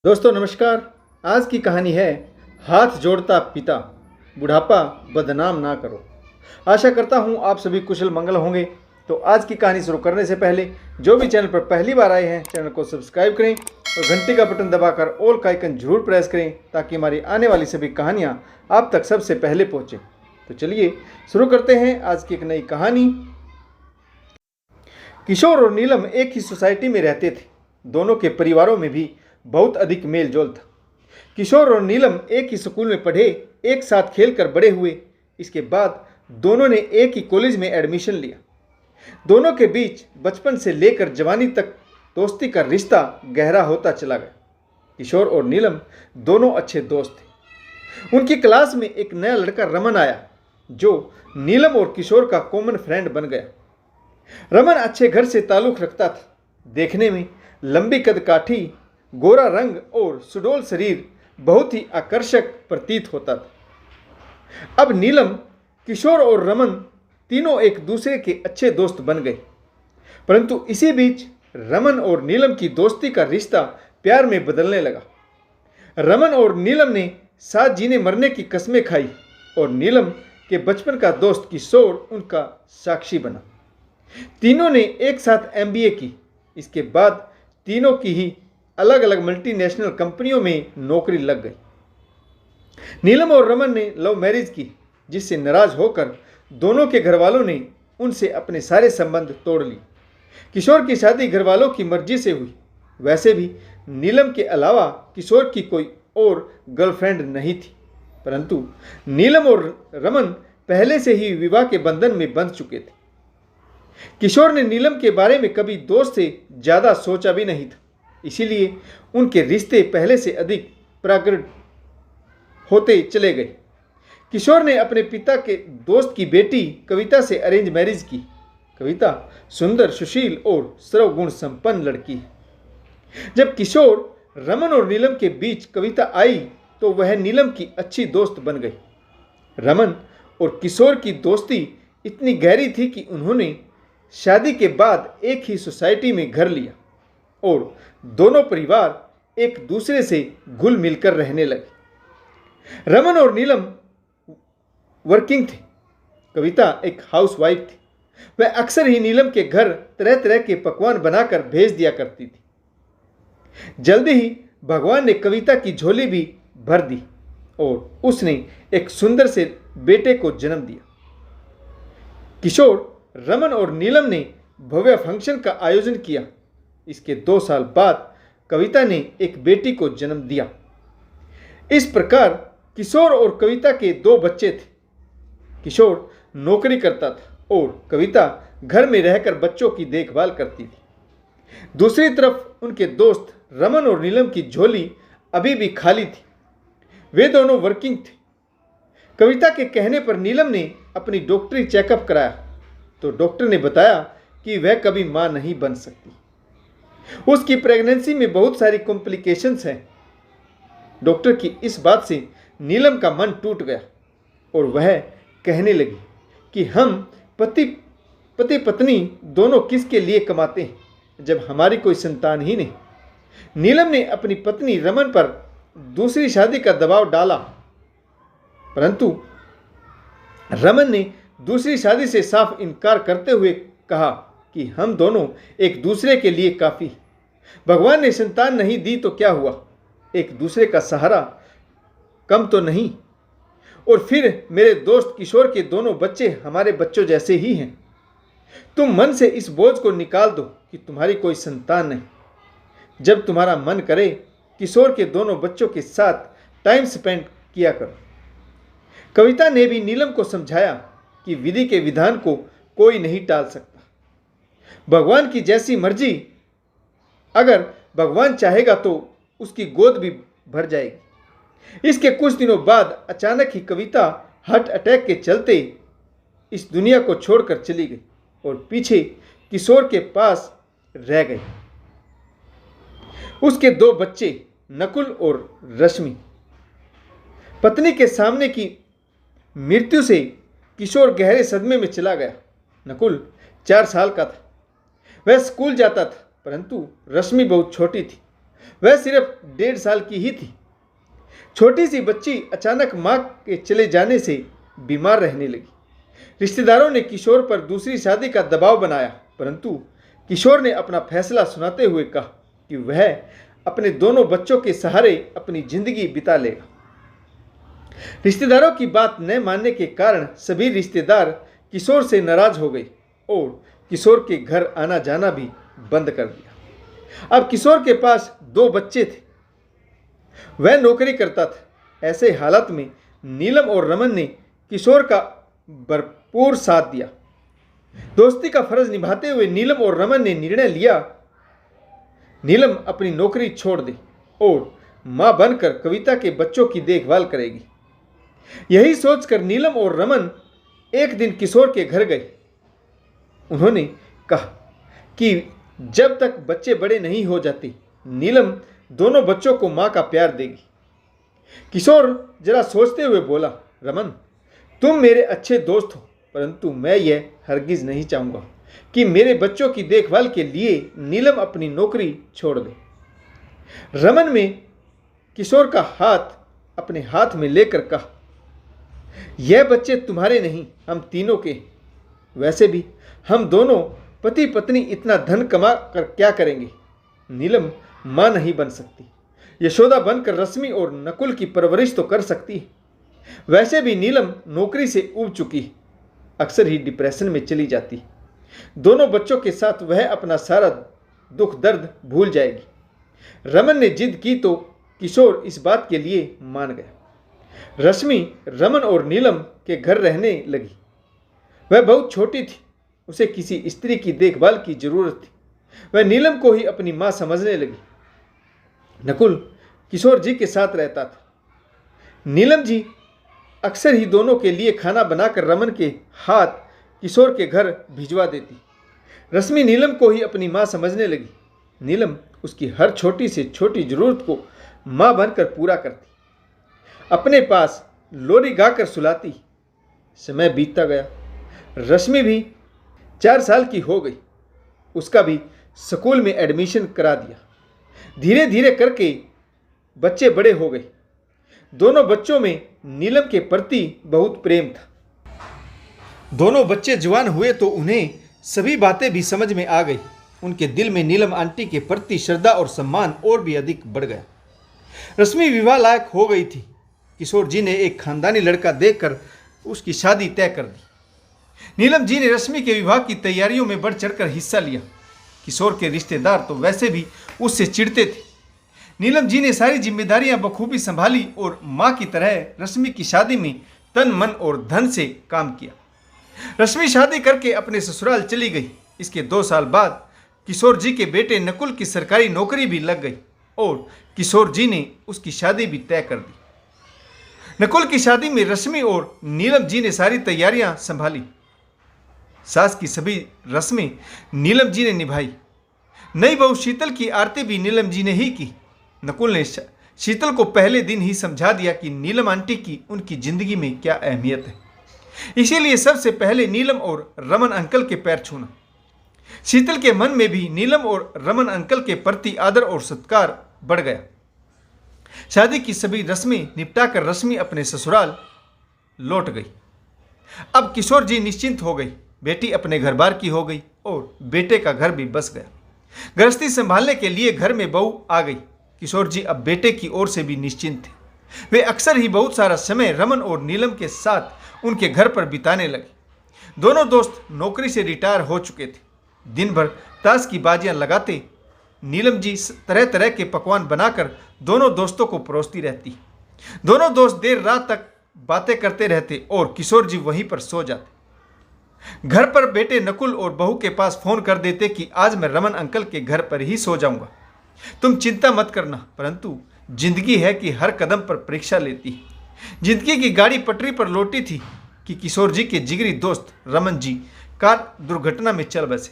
दोस्तों नमस्कार। आज की कहानी है हाथ जोड़ता पिता, बुढ़ापा बदनाम ना करो। आशा करता हूँ आप सभी कुशल मंगल होंगे। तो आज की कहानी शुरू करने से पहले जो भी चैनल पर पहली बार आए हैं चैनल को सब्सक्राइब करें और घंटी का बटन दबाकर ऑल का आइकन जरूर प्रेस करें ताकि हमारी आने वाली सभी कहानियाँ आप तक सबसे पहले पहुँचें। तो चलिए शुरू करते हैं आज की एक नई कहानी। किशोर और नीलम एक ही सोसाइटी में रहते थे। दोनों के परिवारों में भी बहुत अधिक मेल जोल था। किशोर और नीलम एक ही स्कूल में पढ़े, एक साथ खेलकर बड़े हुए। इसके बाद दोनों ने एक ही कॉलेज में एडमिशन लिया। दोनों के बीच बचपन से लेकर जवानी तक दोस्ती का रिश्ता गहरा होता चला गया। किशोर और नीलम दोनों अच्छे दोस्त थे। उनकी क्लास में एक नया लड़का रमन आया जो नीलम और किशोर का कॉमन फ्रेंड बन गया। रमन अच्छे घर से ताल्लुक़ रखता था। देखने में लंबी कदकाठी, गोरा रंग और सुडौल शरीर बहुत ही आकर्षक प्रतीत होता था। अब नीलम, किशोर और रमन तीनों एक दूसरे के अच्छे दोस्त बन गए। परंतु इसी बीच रमन और नीलम की दोस्ती का रिश्ता प्यार में बदलने लगा। रमन और नीलम ने साथ जीने मरने की कस्में खाई और नीलम के बचपन का दोस्त किशोर उनका साक्षी बना। तीनों ने एक साथ MBA की। इसके बाद तीनों की ही अलग अलग मल्टीनेशनल कंपनियों में नौकरी लग गई। नीलम और रमन ने लव मैरिज की, जिससे नाराज होकर दोनों के घरवालों ने उनसे अपने सारे संबंध तोड़ लिए। किशोर की शादी घरवालों की मर्जी से हुई। वैसे भी नीलम के अलावा किशोर की कोई और गर्लफ्रेंड नहीं थी, परंतु नीलम और रमन पहले से ही विवाह के बंधन में बंध चुके थे। किशोर ने नीलम के बारे में कभी दोस्त से ज़्यादा सोचा भी नहीं था, इसीलिए उनके रिश्ते पहले से अधिक प्रगाढ़ होते चले गए। किशोर ने अपने पिता के दोस्त की बेटी कविता से अरेंज मैरिज की। कविता सुंदर, सुशील और सर्वगुण संपन्न लड़की है। जब किशोर, रमन और नीलम के बीच कविता आई तो वह नीलम की अच्छी दोस्त बन गई। रमन और किशोर की दोस्ती इतनी गहरी थी कि उन्होंने शादी के बाद एक ही सोसाइटी में घर लिया और दोनों परिवार एक दूसरे से घुल मिलकर रहने लगे। रमन और नीलम वर्किंग थे। कविता एक हाउसवाइफ थी। वह अक्सर ही नीलम के घर तरह तरह के पकवान बनाकर भेज दिया करती थी। जल्दी ही भगवान ने कविता की झोली भी भर दी और उसने एक सुंदर से बेटे को जन्म दिया। किशोर, रमन और नीलम ने भव्य फंक्शन का आयोजन किया। इसके 2 साल बाद कविता ने एक बेटी को जन्म दिया। इस प्रकार किशोर और कविता के 2 बच्चे थे। किशोर नौकरी करता था और कविता घर में रहकर बच्चों की देखभाल करती थी। दूसरी तरफ उनके दोस्त रमन और नीलम की झोली अभी भी खाली थी। वे दोनों वर्किंग थे। कविता के कहने पर नीलम ने अपनी डॉक्टरी चेकअप कराया तो डॉक्टर ने बताया कि वह कभी मां नहीं बन सकती। उसकी प्रेगनेंसी में बहुत सारी कॉम्प्लिकेशंस हैं। डॉक्टर की इस बात से नीलम का मन टूट गया और वह कहने लगी कि हम पति पत्नी दोनों किसके लिए कमाते हैं जब हमारी कोई संतान ही नहीं। नीलम ने अपनी पत्नी रमन पर दूसरी शादी का दबाव डाला, परंतु रमन ने दूसरी शादी से साफ इनकार करते हुए कहा कि हम दोनों एक दूसरे के लिए काफ़ी। भगवान ने संतान नहीं दी तो क्या हुआ, एक दूसरे का सहारा कम तो नहीं। और फिर मेरे दोस्त किशोर के दोनों बच्चे हमारे बच्चों जैसे ही हैं। तुम मन से इस बोझ को निकाल दो कि तुम्हारी कोई संतान नहीं। जब तुम्हारा मन करे किशोर के दोनों बच्चों के साथ टाइम स्पेंड किया करो। कविता ने भी नीलम को समझाया कि विधि के विधान को कोई नहीं टाल सकता। भगवान की जैसी मर्जी, अगर भगवान चाहेगा तो उसकी गोद भी भर जाएगी। इसके कुछ दिनों बाद अचानक ही कविता हार्ट अटैक के चलते इस दुनिया को छोड़कर चली गई और पीछे किशोर के पास रह गई। उसके 2 बच्चे नकुल और रश्मि। पत्नी के सामने की मृत्यु से किशोर गहरे सदमे में चला गया। नकुल 4 साल का था। वह स्कूल जाता था, परंतु रश्मि बहुत छोटी थी। वह सिर्फ 1.5 साल की ही थी। छोटी सी बच्ची अचानक मां के चले जाने से बीमार रहने लगी। रिश्तेदारों ने किशोर पर दूसरी शादी का दबाव बनाया, परंतु किशोर ने अपना फैसला सुनाते हुए कहा कि वह अपने दोनों बच्चों के सहारे अपनी जिंदगी बिता लेगा। रिश्तेदारों की बात न मानने के कारण सभी रिश्तेदार किशोर से नाराज हो गए और किशोर के घर आना जाना भी बंद कर दिया। अब किशोर के पास 2 बच्चे थे, वह नौकरी करता था। ऐसे हालात में नीलम और रमन ने किशोर का भरपूर साथ दिया। दोस्ती का फर्ज निभाते हुए नीलम और रमन ने निर्णय लिया नीलम अपनी नौकरी छोड़ दे और मां बनकर कविता के बच्चों की देखभाल करेगी। यही सोचकर नीलम और रमन एक दिन किशोर के घर गए। उन्होंने कहा कि जब तक बच्चे बड़े नहीं हो जाते नीलम दोनों बच्चों को मां का प्यार देगी। किशोर जरा सोचते हुए बोला, रमन, तुम मेरे अच्छे दोस्त हो, परंतु मैं यह हरगिज नहीं चाहूँगा कि मेरे बच्चों की देखभाल के लिए नीलम अपनी नौकरी छोड़ दे। रमन में किशोर का हाथ अपने हाथ में लेकर कहा, यह बच्चे तुम्हारे नहीं, हम तीनों के। वैसे भी हम दोनों पति पत्नी इतना धन कमा कर क्या करेंगे? नीलम मां नहीं बन सकती, यशोदा बनकर रश्मि और नकुल की परवरिश तो कर सकती है। वैसे भी नीलम नौकरी से ऊब चुकी है, अक्सर ही डिप्रेशन में चली जाती। दोनों बच्चों के साथ वह अपना सारा दुख दर्द भूल जाएगी। रमन ने जिद की तो किशोर इस बात के लिए मान गया। रश्मि रमन और नीलम के घर रहने लगी। वह बहुत छोटी थी, उसे किसी स्त्री की देखभाल की जरूरत थी। वह नीलम को ही अपनी मां समझने लगी। नकुल किशोर जी के साथ रहता था। नीलम जी अक्सर ही दोनों के लिए खाना बनाकर रमन के हाथ किशोर के घर भिजवा देती। रश्मि नीलम को ही अपनी मां समझने लगी। नीलम उसकी हर छोटी से छोटी जरूरत को मां बनकर पूरा करती, अपने पास लोरी गाकर सुलाती। समय बीतता गया। रश्मि भी 4 साल की हो गई। उसका भी स्कूल में एडमिशन करा दिया। धीरे धीरे करके बच्चे बड़े हो गए। दोनों बच्चों में नीलम के प्रति बहुत प्रेम था। दोनों बच्चे जवान हुए तो उन्हें सभी बातें भी समझ में आ गई। उनके दिल में नीलम आंटी के प्रति श्रद्धा और सम्मान और भी अधिक बढ़ गया। रश्मि विवाह लायक हो गई थी। किशोर जी ने एक खानदानी लड़का देखकर उसकी शादी तय कर दी। नीलम जी ने रश्मि के विवाह की तैयारियों में बढ़ चढ़कर हिस्सा लिया। किशोर के रिश्तेदार तो वैसे भी उससे चिढ़ते थे। नीलम जी ने सारी जिम्मेदारियां बखूबी संभाली और मां की तरह रश्मि की शादी में तन मन और धन से काम किया। रश्मि शादी करके अपने ससुराल चली गई। इसके 2 साल बाद किशोर जी के बेटे नकुल की सरकारी नौकरी भी लग गई और किशोर जी ने उसकी शादी भी तय कर दी। नकुल की शादी में रश्मि और नीलम जी ने सारी तैयारियां संभाली। सास की सभी रस्में नीलम जी ने निभाई। नई बहू शीतल की आरती भी नीलम जी ने ही की। नकुल ने शीतल को पहले दिन ही समझा दिया कि नीलम आंटी की उनकी जिंदगी में क्या अहमियत है। इसीलिए सबसे पहले नीलम और रमन अंकल के पैर छूना। शीतल के मन में भी नीलम और रमन अंकल के प्रति आदर और सत्कार बढ़ गया। शादी की सभी रस्में निपटाकर रश्मि अपने ससुराल लौट गई। अब किशोर जी निश्चिंत हो गई। बेटी अपने घर बार की हो गई और बेटे का घर भी बस गया। गृहस्थी संभालने के लिए घर में बहू आ गई। किशोर जी अब बेटे की ओर से भी निश्चिंत थे। वे अक्सर ही बहुत सारा समय रमन और नीलम के साथ उनके घर पर बिताने लगे। दोनों दोस्त नौकरी से रिटायर हो चुके थे। दिन भर ताश की बाजियां लगाते नीलम जी तरह तरह के पकवान बनाकर दोनों दोस्तों को परोसती रहती। दोनों दोस्त देर रात तक बातें करते रहते और किशोर जी वहीं पर सो जाते। घर पर बेटे नकुल और बहू के पास फोन कर देते कि आज मैं रमन अंकल के घर पर ही सो जाऊंगा, तुम चिंता मत करना। परंतु जिंदगी है कि हर कदम पर परीक्षा लेती है। जिंदगी की गाड़ी पटरी पर लौटी थी कि किशोर जी के जिगरी दोस्त रमन जी कार दुर्घटना में चल बसे।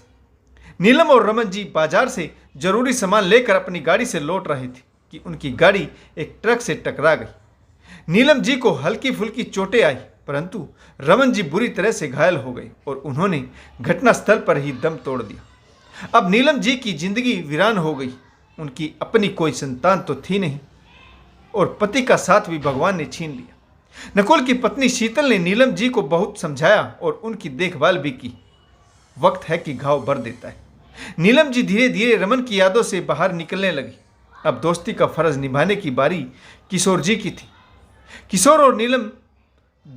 नीलम और रमन जी बाजार से जरूरी सामान लेकर अपनी गाड़ी से लौट रहे थे कि उनकी गाड़ी एक ट्रक से टकरा गई। नीलम जी को हल्की फुल्की चोटें आई, परंतु रमन जी बुरी तरह से घायल हो गए और उन्होंने घटनास्थल पर ही दम तोड़ दिया। अब नीलम जी की जिंदगी वीरान हो गई। उनकी अपनी कोई संतान तो थी नहीं और पति का साथ भी भगवान ने छीन लिया। नकुल की पत्नी शीतल ने नीलम जी को बहुत समझाया और उनकी देखभाल भी की। वक्त है कि घाव भर देता है। नीलम जी धीरे धीरे रमन की यादों से बाहर निकलने लगी। अब दोस्ती का फर्ज निभाने की बारी किशोर जी की थी। किशोर और नीलम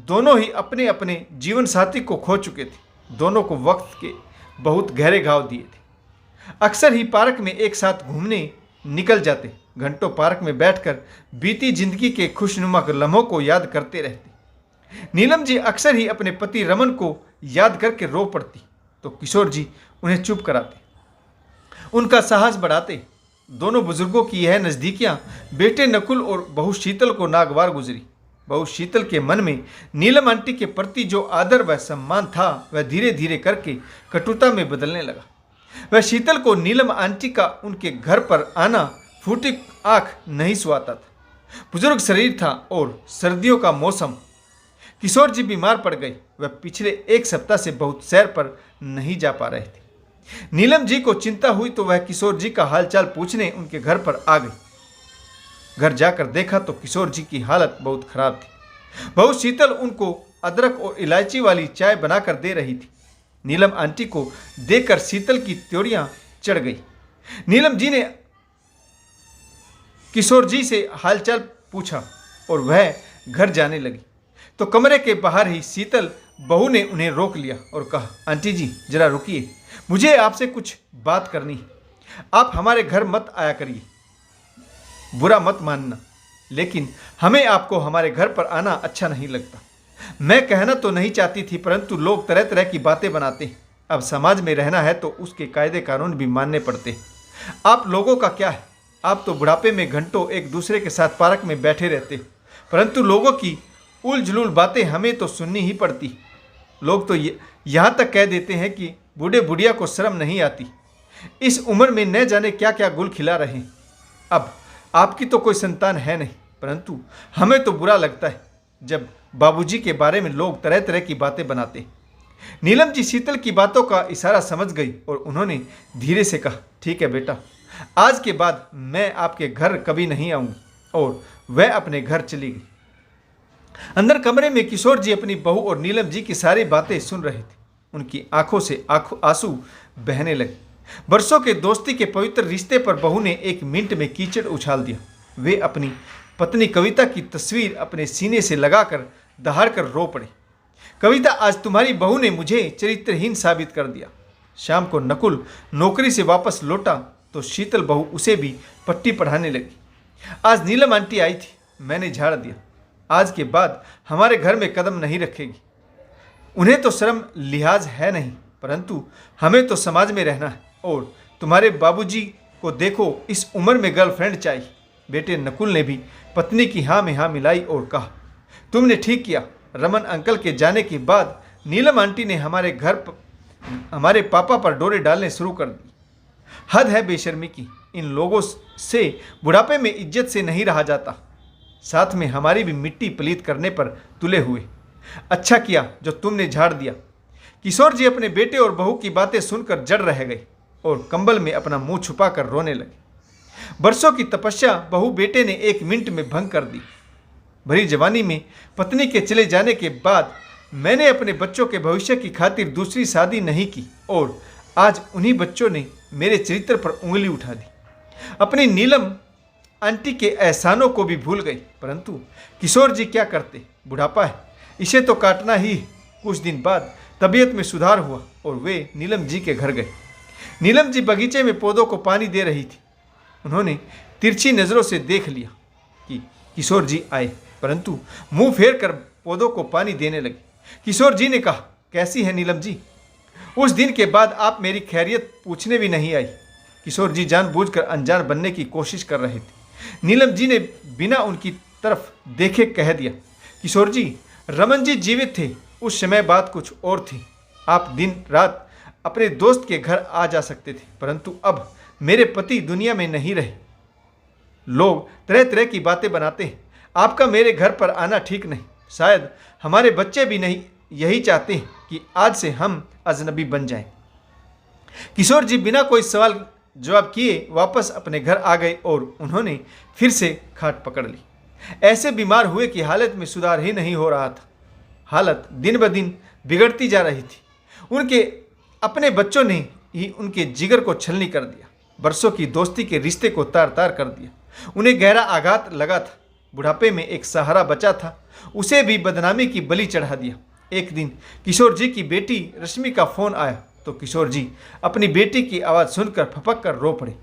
दोनों ही अपने अपने जीवन साथी को खो चुके थे। दोनों को वक्त के बहुत गहरे घाव दिए थे। अक्सर ही पार्क में एक साथ घूमने निकल जाते। घंटों पार्क में बैठकर बीती जिंदगी के खुशनुमा लम्हों को याद करते रहते। नीलम जी अक्सर ही अपने पति रमन को याद करके रो पड़ती तो किशोर जी उन्हें चुप कराते, उनका साहस बढ़ाते। दोनों बुजुर्गों की यह नज़दीकियां बेटे नकुल और बहू शीतल को नागवार गुजरी। बहू शीतल के मन में नीलम आंटी के प्रति जो आदर व सम्मान था वह धीरे धीरे करके कटुता में बदलने लगा। वह शीतल को नीलम आंटी का उनके घर पर आना फूटी आंख नहीं सुहाता था। बुजुर्ग शरीर था और सर्दियों का मौसम। किशोर जी बीमार पड़ गए। वह पिछले एक सप्ताह से बहुत सैर पर नहीं जा पा रहे थे। नीलम जी को चिंता हुई तो वह किशोर जी का हालचाल पूछने उनके घर पर आ गई। घर जाकर देखा तो किशोर जी की हालत बहुत खराब थी। बहू शीतल उनको अदरक और इलायची वाली चाय बनाकर दे रही थी। नीलम आंटी को देखकर शीतल की त्योरियां चढ़ गई। नीलम जी ने किशोर जी से हालचाल पूछा और वह घर जाने लगी तो कमरे के बाहर ही शीतल बहू ने उन्हें रोक लिया और कहा, आंटी जी जरा रुकिए, मुझे आपसे कुछ बात करनी है। आप हमारे घर मत आया करिए, बुरा मत मानना, लेकिन हमें आपको हमारे घर पर आना अच्छा नहीं लगता। मैं कहना तो नहीं चाहती थी परंतु लोग तरह तरह की बातें बनाते हैं। अब समाज में रहना है तो उसके कायदे कानून भी मानने पड़ते हैं। आप लोगों का क्या है, आप तो बुढ़ापे में घंटों एक दूसरे के साथ पार्क में बैठे रहते हो, परंतु लोगों की उल जुलूल बातें हमें तो सुननी ही पड़ती। लोग तो यहाँ तक कह देते हैं कि बूढ़े बुढ़िया को शर्म नहीं आती। इस उम्र में न जाने क्या क्या गुल खिला रहे हैं। अब आपकी तो कोई संतान है नहीं, परंतु हमें तो बुरा लगता है जब बाबूजी के बारे में लोग तरह तरह की बातें बनाते। नीलम जी शीतल की बातों का इशारा समझ गई और उन्होंने धीरे से कहा, ठीक है बेटा, आज के बाद मैं आपके घर कभी नहीं आऊँगी। और वह अपने घर चली गई। अंदर कमरे में किशोर जी अपनी बहू और नीलम जी की सारी बातें सुन रहे थे। उनकी आंखों से आंसू बहने लगे। बरसों के दोस्ती के पवित्र रिश्ते पर बहू ने एक मिनट में कीचड़ उछाल दिया। वे अपनी पत्नी कविता की तस्वीर अपने सीने से लगाकर दहाड़कर रो पड़े। कविता, आज तुम्हारी बहू ने मुझे चरित्रहीन साबित कर दिया। शाम को नकुल नौकरी से वापस लौटा तो शीतल बहू उसे भी पट्टी पढ़ाने लगी। आज नीलम आंटी आई थी, मैंने झाड़ दिया। आज के बाद हमारे घर में कदम नहीं रखेगी। उन्हें तो शर्म लिहाज है नहीं, परंतु हमें तो समाज में रहना है। और तुम्हारे बाबूजी को देखो, इस उम्र में गर्लफ्रेंड चाहिए। बेटे नकुल ने भी पत्नी की हाँ में हाँ मिलाई और कहा, तुमने ठीक किया। रमन अंकल के जाने के बाद नीलम आंटी ने हमारे पापा पर डोरे डालने शुरू कर दी। हद है बेशर्मी की। इन लोगों से बुढ़ापे में इज्जत से नहीं रहा जाता। साथ में हमारी भी मिट्टी पलीत करने पर तुले हुए। अच्छा किया जो तुमने झाड़ दिया। किशोर जी अपने बेटे और बहू की बातें सुनकर जड़ रह गए और कंबल में अपना मुंह छुपाकर रोने लगे। बरसों की तपस्या बहू बेटे ने एक मिनट में भंग कर दी। भरी जवानी में पत्नी के चले जाने के बाद मैंने अपने बच्चों के भविष्य की खातिर दूसरी शादी नहीं की और आज उन्हीं बच्चों ने मेरे चरित्र पर उंगली उठा दी। अपनी नीलम आंटी के एहसानों को भी भूल गई, परंतु किशोर जी क्या करते, बुढ़ापा है, इसे तो काटना ही। कुछ दिन बाद तबीयत में सुधार हुआ और वे नीलम जी के घर गए। नीलम जी बगीचे में पौधों को पानी दे रही थी। उन्होंने तिरछी नज़रों से देख लिया कि किशोर जी आए, परंतु मुंह फेर कर पौधों को पानी देने लगे। किशोर जी ने कहा, कैसी है नीलम जी? उस दिन के बाद आप मेरी खैरियत पूछने भी नहीं आई। किशोर जी जानबूझकर अनजान बनने की कोशिश कर रहे थे। नीलम जी ने बिना उनकी तरफ देखे कह दिया, किशोर जी, रमन जी जीवित थे उस समय बात कुछ और थी। आप दिन रात अपने दोस्त के घर आ जा सकते थे, परंतु अब मेरे पति दुनिया में नहीं रहे। लोग तरह तरह की बातें बनाते हैं। आपका मेरे घर पर आना ठीक नहीं। शायद हमारे बच्चे भी नहीं यही चाहते हैं कि आज से हम अजनबी बन जाएं। किशोर जी बिना कोई सवाल जवाब किए वापस अपने घर आ गए और उन्होंने फिर से खाट पकड़ ली। ऐसे बीमार हुए कि हालत में सुधार ही नहीं हो रहा था। हालत दिन ब दिन बिगड़ती जा रही थी। उनके अपने बच्चों ने ही उनके जिगर को छलनी कर दिया, बरसों की दोस्ती के रिश्ते को तार तार कर दिया। उन्हें गहरा आघात लगा था। बुढ़ापे में एक सहारा बचा था, उसे भी बदनामी की बलि चढ़ा दिया। एक दिन किशोर जी की बेटी रश्मि का फोन आया तो किशोर जी अपनी बेटी की आवाज़ सुनकर फपक कर रो पड़े।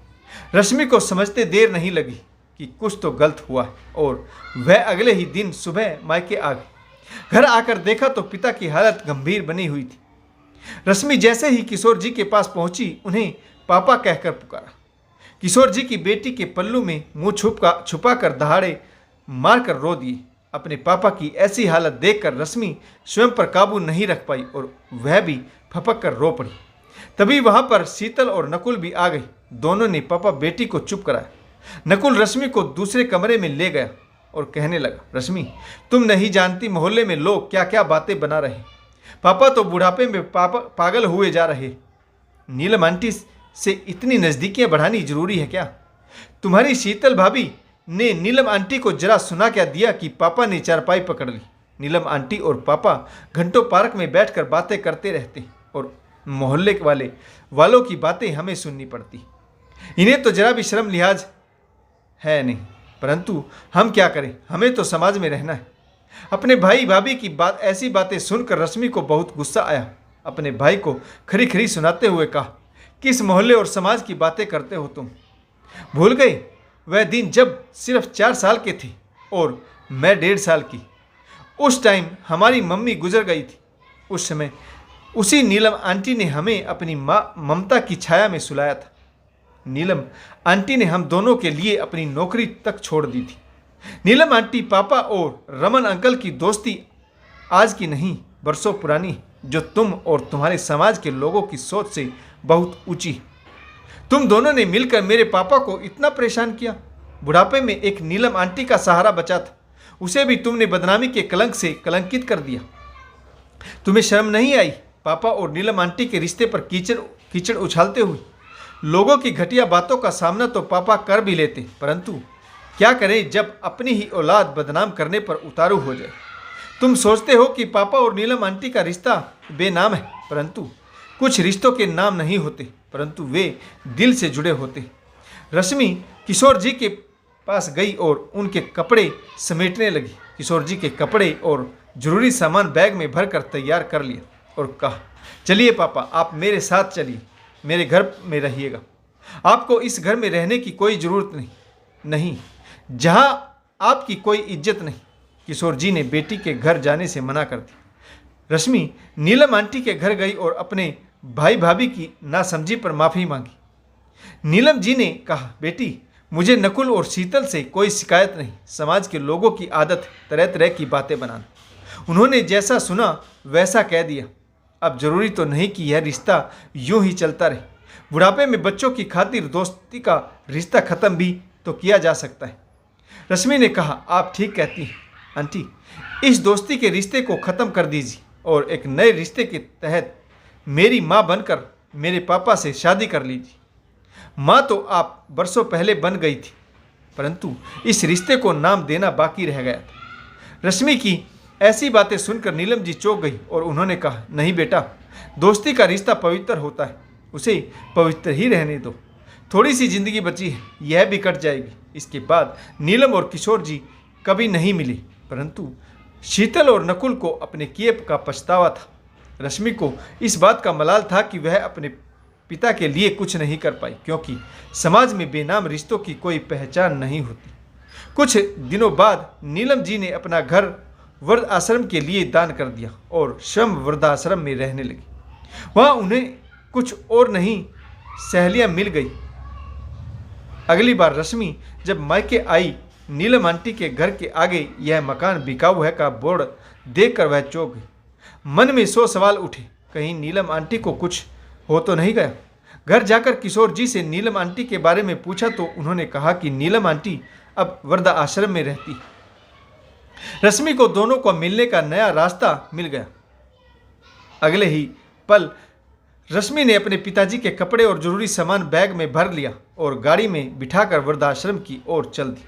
रश्मि को समझते देर नहीं लगी कि कुछ तो गलत हुआ है और वह अगले ही दिन सुबह मायके आ गई। घर आकर देखा तो पिता की हालत गंभीर बनी हुई थी। रश्मि जैसे ही किशोर जी के पास पहुंची, उन्हें पापा कहकर पुकारा। किशोर जी की बेटी के पल्लू में मुंह छुपा कर दहाड़े मारकर रो दिए। अपने पापा की ऐसी हालत देखकर रश्मि स्वयं पर काबू नहीं रख पाई और वह भी फपक कर रो पड़ी। तभी वहां पर शीतल और नकुल भी आ गई। दोनों ने पापा बेटी को चुप कराया। नकुल रश्मि को दूसरे कमरे में ले गया और कहने लगा, रश्मि, तुम नहीं जानती मोहल्ले में लोग क्या क्या बातें बना रहे। पापा तो बुढ़ापे में पागल हुए जा रहे। नीलम आंटी से इतनी नज़दीकियां बढ़ानी जरूरी है क्या? तुम्हारी शीतल भाभी ने नीलम आंटी को जरा सुना क्या दिया कि पापा ने चारपाई पकड़ ली। नीलम आंटी और पापा घंटों पार्क में बैठकर बातें करते रहते और मोहल्ले वालों की बातें हमें सुननी पड़ती। इन्हें तो जरा भी शर्म लिहाज है नहीं, परंतु हम क्या करें, हमें तो समाज में रहना है। अपने भाई भाभी की ऐसी बातें सुनकर रश्मि को बहुत गुस्सा आया। अपने भाई को खरी खरी सुनाते हुए कहा, किस मोहल्ले और समाज की बातें करते हो तुम? भूल गए वह दिन जब सिर्फ 4 साल के थे और मैं 1.5 साल की? उस टाइम हमारी मम्मी गुजर गई थी। उस समय उसी नीलम आंटी ने हमें अपनी माँ ममता की छाया में सुलाया था। नीलम आंटी ने हम दोनों के लिए अपनी नौकरी तक छोड़ दी थी। नीलम आंटी, पापा और रमन अंकल की दोस्ती आज की नहीं, बरसों पुरानी, जो तुम और तुम्हारे समाज के लोगों की सोच से बहुत ऊंची। तुम दोनों ने मिलकर मेरे पापा को इतना परेशान किया। बुढ़ापे में एक नीलम आंटी का सहारा बचा था, उसे भी तुमने बदनामी के कलंक से कलंकित कर दिया। तुम्हें शर्म नहीं आई पापा और नीलम आंटी के रिश्ते पर कीचड़ उछालते हुए? लोगों की घटिया बातों का सामना तो पापा कर भी लेते, परंतु क्या करें जब अपनी ही औलाद बदनाम करने पर उतारू हो जाए। तुम सोचते हो कि पापा और नीलम आंटी का रिश्ता बेनाम है, परंतु कुछ रिश्तों के नाम नहीं होते, परंतु वे दिल से जुड़े होते। रश्मि किशोर जी के पास गई और उनके कपड़े समेटने लगी। किशोर जी के कपड़े और जरूरी सामान बैग में भरकर तैयार कर लिया और कहा, चलिए पापा, आप मेरे साथ चलिए, मेरे घर में रहिएगा। आपको इस घर में रहने की कोई ज़रूरत नहीं, जहाँ आपकी कोई इज्जत नहीं। किशोर जी ने बेटी के घर जाने से मना कर दिया। रश्मि नीलम आंटी के घर गई और अपने भाई भाभी की नासमझी पर माफ़ी मांगी। नीलम जी ने कहा, बेटी, मुझे नकुल और शीतल से कोई शिकायत नहीं। समाज के लोगों की आदत तरह तरह की बातें बनाना, उन्होंने जैसा सुना वैसा कह दिया। अब जरूरी तो नहीं कि यह रिश्ता यूं ही चलता रहे। बुढ़ापे में बच्चों की खातिर दोस्ती का रिश्ता ख़त्म भी तो किया जा सकता है। रश्मि ने कहा, आप ठीक कहती हैं आंटी, इस दोस्ती के रिश्ते को ख़त्म कर दीजिए और एक नए रिश्ते के तहत मेरी माँ बनकर मेरे पापा से शादी कर लीजिए। माँ तो आप बरसों पहले बन गई थी, परंतु इस रिश्ते को नाम देना बाकी रह गया था। रश्मि की ऐसी बातें सुनकर नीलम जी चौंक गई और उन्होंने कहा, नहीं बेटा, दोस्ती का रिश्ता पवित्र होता है, उसे पवित्र ही रहने दो। थोड़ी सी जिंदगी बची है, यह भी कट जाएगी। इसके बाद नीलम और किशोर जी कभी नहीं मिले, परंतु शीतल और नकुल को अपने किए का पछतावा था। रश्मि को इस बात का मलाल था कि वह अपने पिता के लिए कुछ नहीं कर पाई, क्योंकि समाज में बेनाम रिश्तों की कोई पहचान नहीं होती। कुछ दिनों बाद नीलम जी ने अपना घर वृद्ध आश्रम के लिए दान कर दिया और स्वयं वृद्धाश्रम में रहने लगी। वहाँ उन्हें कुछ और नहीं सहेलियाँ मिल गई। अगली बार रश्मि जब मायके आई, नीलम आंटी के घर के आगे यह मकान बिकाऊ है का बोर्ड देखकर वह चौंक गई। मन में 100 सवाल उठे, कहीं नीलम आंटी को कुछ हो तो नहीं गया। घर जाकर किशोर जी से नीलम आंटी के बारे में पूछा तो उन्होंने कहा कि नीलम आंटी अब वृद्ध आश्रम में रहती। रश्मि को दोनों को मिलने का नया रास्ता मिल गया। अगले ही पल रश्मि ने अपने पिताजी के कपड़े और जरूरी सामान बैग में भर लिया और गाड़ी में बिठाकर वृद्धाश्रम की ओर चल दी।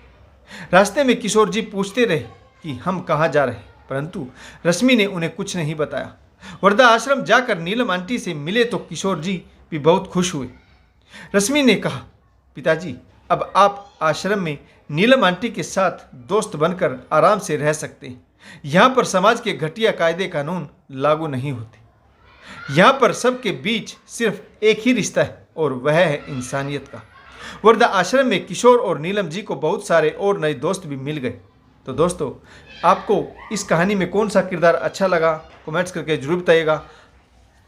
रास्ते में किशोर जी पूछते रहे कि हम कहाँ जा रहे हैं, परंतु रश्मि ने उन्हें कुछ नहीं बताया। वृद्धाश्रम जाकर नीलम आंटी से मिले तो किशोर जी भी बहुत खुश हुए। रश्मि ने कहा, पिताजी अब आप आश्रम में नीलम आंटी के साथ दोस्त बनकर आराम से रह सकते हैं। यहाँ पर समाज के घटिया कायदे कानून लागू नहीं होते। यहाँ पर सबके बीच सिर्फ एक ही रिश्ता है और वह है इंसानियत का। वृद्धा आश्रम में किशोर और नीलम जी को बहुत सारे और नए दोस्त भी मिल गए। तो दोस्तों, आपको इस कहानी में कौन सा किरदार अच्छा लगा, कमेंट्स करके जरूर बताइएगा।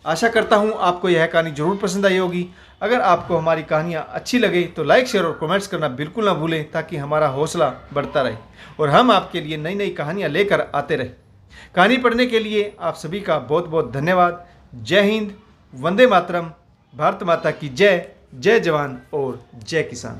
आशा करता हूँ आपको यह कहानी जरूर पसंद आई होगी। अगर आपको हमारी कहानियाँ अच्छी लगे तो लाइक, शेयर और कमेंट्स करना बिल्कुल ना भूलें, ताकि हमारा हौसला बढ़ता रहे और हम आपके लिए नई नई कहानियाँ लेकर आते रहें। कहानी पढ़ने के लिए आप सभी का बहुत बहुत धन्यवाद। जय हिंद, वंदे मातरम, भारत माता की जय, जय जवान और जय किसान।